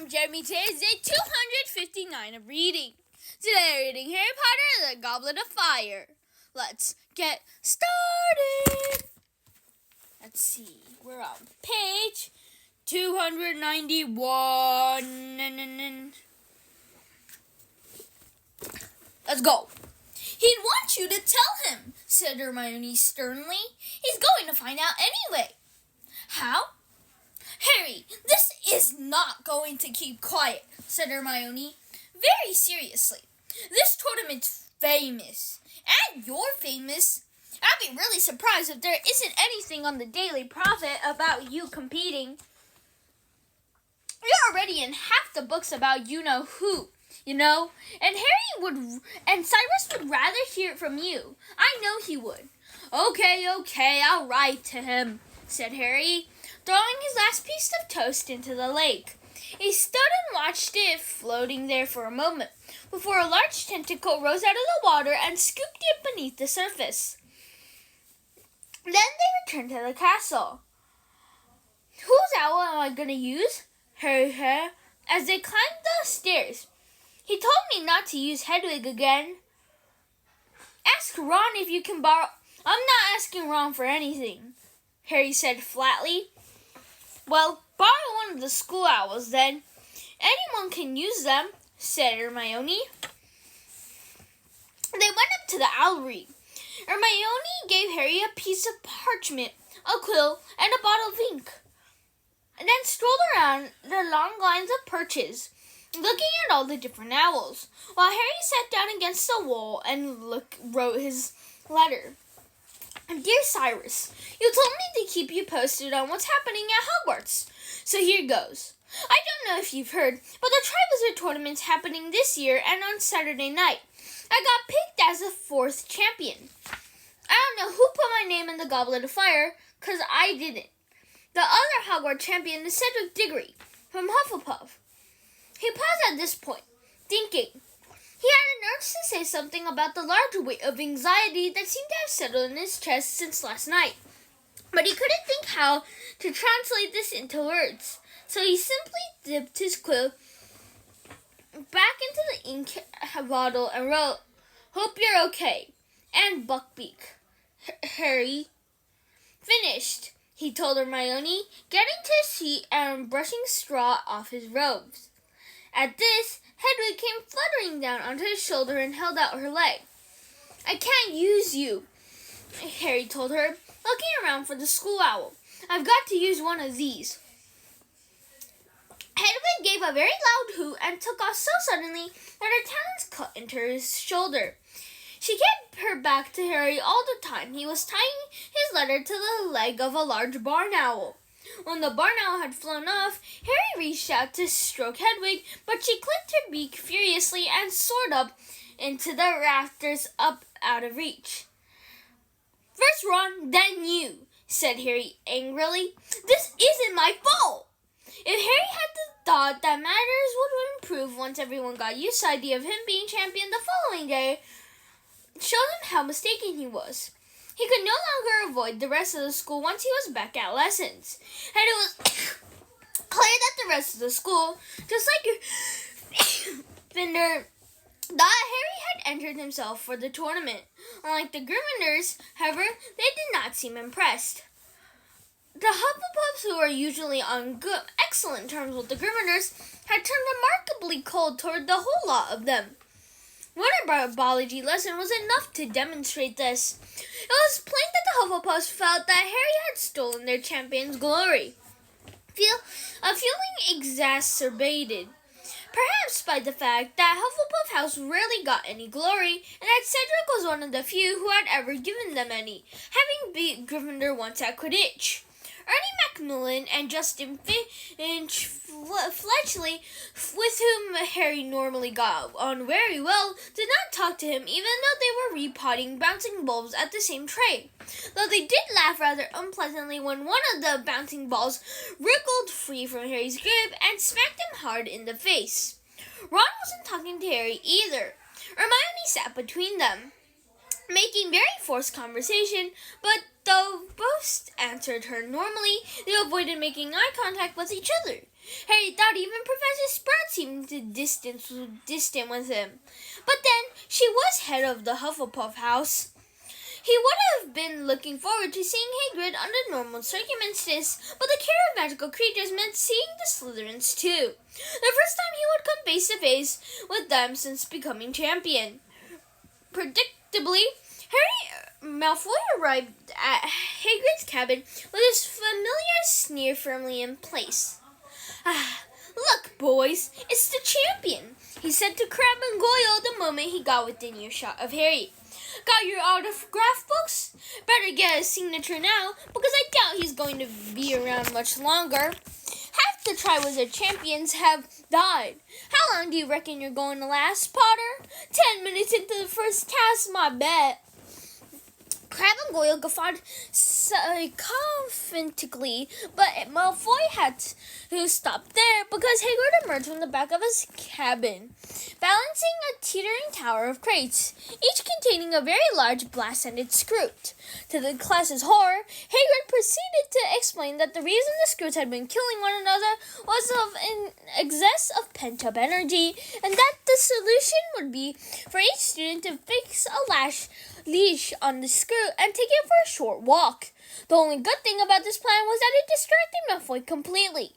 I'm Jeremy. Today is day 259 of reading. Today we're reading Harry Potter, the Goblet of Fire. Let's get started. Let's see. We're on page 291. Let's go. He'd want you to tell him, said Hermione sternly. He's going to find out anyway. How? Harry, this is not going to keep quiet, said Hermione, very seriously. This tournament's famous, and you're famous. I'd be really surprised if there isn't anything on the Daily Prophet about you competing. You're already in half the books about you-know-who, and Cyrus would rather hear it from you. I know he would. Okay, I'll write to him, said Harry, throwing his last piece of toast into the lake. He stood and watched it floating there for a moment, before a large tentacle rose out of the water and scooped it beneath the surface. Then they returned to the castle. Whose owl am I going to use? Harry said, as they climbed the stairs. He told me not to use Hedwig again. Ask Ron if you can borrow... I'm not asking Ron for anything, Harry said flatly. Well, borrow one of the school owls, then. Anyone can use them, said Hermione. They went up to the owlery. Hermione gave Harry a piece of parchment, a quill, and a bottle of ink, and then strolled around the long lines of perches, looking at all the different owls, while Harry sat down against the wall and wrote his letter. Dear Cyrus, you told me to keep you posted on what's happening at Hogwarts, so here goes. I don't know if you've heard, but the Triwizard Tournament's happening this year and on Saturday night. I got picked as the 4th champion. I don't know who put my name in the Goblet of Fire, 'cause I didn't. The other Hogwarts champion is Cedric Diggory from Hufflepuff. He paused at this point, thinking. He had an urge to say something about the large weight of anxiety that seemed to have settled in his chest since last night. But he couldn't think how to translate this into words, so he simply dipped his quill back into the ink bottle and wrote, Hope you're okay, and Buckbeak. Harry. Finished, he told Hermione, getting to his feet and brushing straw off his robes. At this, Hedwig came fluttering down onto his shoulder and held out her leg. I can't use you, Harry told her, looking around for the school owl. I've got to use one of these. Hedwig gave a very loud hoot and took off so suddenly that her talons cut into his shoulder. She kept her back to Harry all the time he was tying his letter to the leg of a large barn owl. When the barn owl had flown off, Harry reached out to stroke Hedwig, but she clicked her beak furiously and soared up into the rafters up out of reach. First Ron, then you, said Harry angrily. This isn't my fault. If Harry had the thought that matters would improve once everyone got used to the idea of him being champion the following day, showed him how mistaken he was. He could no longer avoid the rest of the school once he was back at lessons. And it was clear that the rest of the school, just like Fender, thought Harry had entered himself for the tournament. Unlike the Gryffindors, however, they did not seem impressed. The Hufflepuffs, who were usually on excellent terms with the Gryffindors, had turned remarkably cold toward the whole lot of them. One biology lesson was enough to demonstrate this. It was plain that the Hufflepuffs felt that Harry had stolen their champion's glory. A feeling exacerbated, perhaps by the fact that Hufflepuff House rarely got any glory, and that Cedric was one of the few who had ever given them any, having beat Gryffindor once at Quidditch. Ernie Macmillan and Justin Finch Fletchley, with whom Harry normally got on very well, did not talk to him even though they were repotting bouncing balls at the same tray, though they did laugh rather unpleasantly when one of the bouncing balls wriggled free from Harry's grip and smacked him hard in the face. Ron wasn't talking to Harry either. Hermione sat between them, making very forced conversation, but though both answered her normally, they avoided making eye contact with each other. Harry thought even Professor Sprout seemed distant with him. But then, she was head of the Hufflepuff house. He would have been looking forward to seeing Hagrid under normal circumstances, but the care of magical creatures meant seeing the Slytherins too. The first time he would come face to face with them since becoming champion. Predictably, Harry Malfoy arrived at Hagrid's cabin with his familiar sneer firmly in place. Look, boys, it's the champion, he said to Crabbe and Goyle the moment he got within earshot of Harry. Got your autograph books? Better get his signature now, because I doubt he's going to be around much longer. Half the Triwizard champions have died. How long do you reckon you're going to last, Potter? 10 minutes into the first task, my bet. Crabbe and Goyle guffawed sycophantically, but Malfoy had to stop there because Hagrid emerged from the back of his cabin, balancing a teetering tower of crates, each containing a very large blast-ended Scroot. To the class's horror, Hagrid proceeded to explain that the reason the Scroots had been killing one another was of an excess of pent-up energy, and that the solution would be for each student to fix a leash on the Scroot and take it for a short walk. The only good thing about this plan was that it distracted Malfoy completely.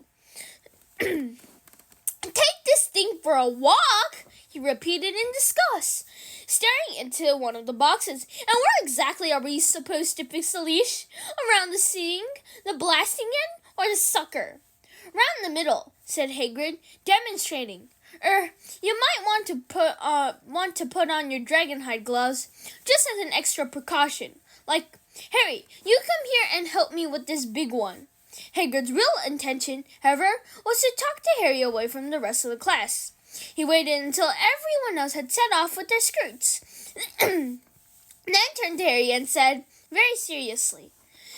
Take this thing for a walk, he repeated in disgust, staring into one of the boxes. And where exactly are we supposed to fix the leash? Around the seeing, the blasting end, or the sucker? Round the middle, said Hagrid, demonstrating. You might want to put on your dragonhide gloves, just as an extra precaution. Like, Harry, you come here and help me with this big one. Hagrid's real intention, however, was to talk to Harry away from the rest of the class. He waited until everyone else had set off with their Scroots, then turned to Harry and said, very seriously,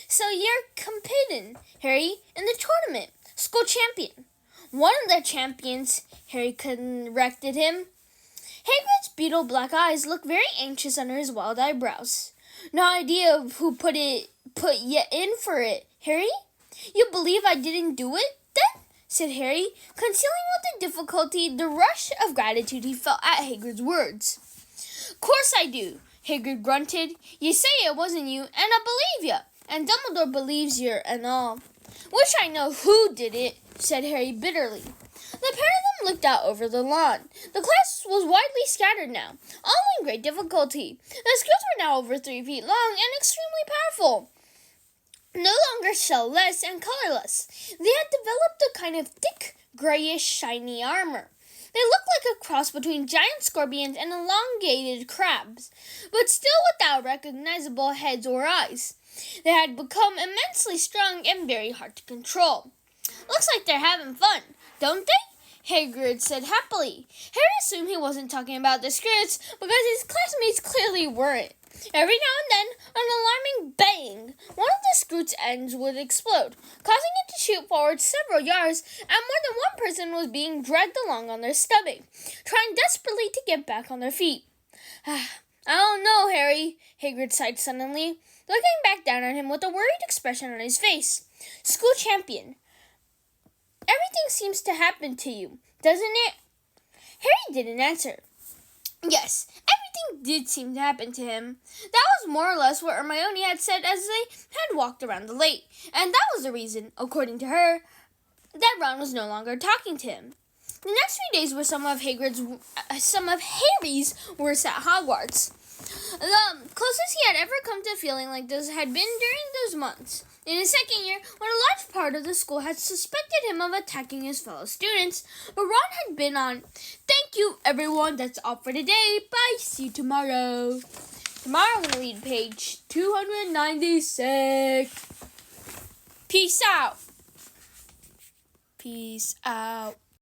"So you're competing, Harry, in the tournament, school champion." "One of the champions," Harry corrected him. Hagrid's beetle black eyes looked very anxious under his wild eyebrows. "No idea of who put you in for it, Harry? You believe I didn't do it, then?" said Harry, concealing with difficulty the rush of gratitude he felt at Hagrid's words. "Course I do," Hagrid grunted. "You say it wasn't you, and I believe you, and Dumbledore believes you and all." "Wish I know who did it," said Harry bitterly. The pair of them looked out over the lawn. The class was widely scattered now, all in great difficulty. The Scroots were now over 3 feet long and extremely powerful. No longer shell-less and colorless, they had developed a kind of thick, grayish, shiny armor. They looked like a cross between giant scorpions and elongated crabs, but still without recognizable heads or eyes. They had become immensely strong and very hard to control. "Looks like they're having fun, don't they?" Hagrid said happily. Harry assumed he wasn't talking about the Scroots because his classmates clearly weren't. Every now and then, an alarming bang! One of the Scroots' ends would explode, causing it to shoot forward several yards, and more than one person was being dragged along on their stomach, trying desperately to get back on their feet. "I don't know, Harry," Hagrid sighed suddenly, looking back down at him with a worried expression on his face. "School champion, everything seems to happen to you, doesn't it?" Harry didn't answer. Yes, everything did seem to happen to him. That was more or less what Hermione had said as they had walked around the lake, and that was the reason, according to her, that Ron was no longer talking to him. The next few days were some of Harry's worst at Hogwarts. The closest he had ever come to feeling like this had been during those months. In his second year, when a large part of the school had suspected him of attacking his fellow students, but Ron had been on. "Thank you, everyone. That's all for today. Bye. See you tomorrow." Tomorrow I'm going to read page 296. Peace out. Peace out.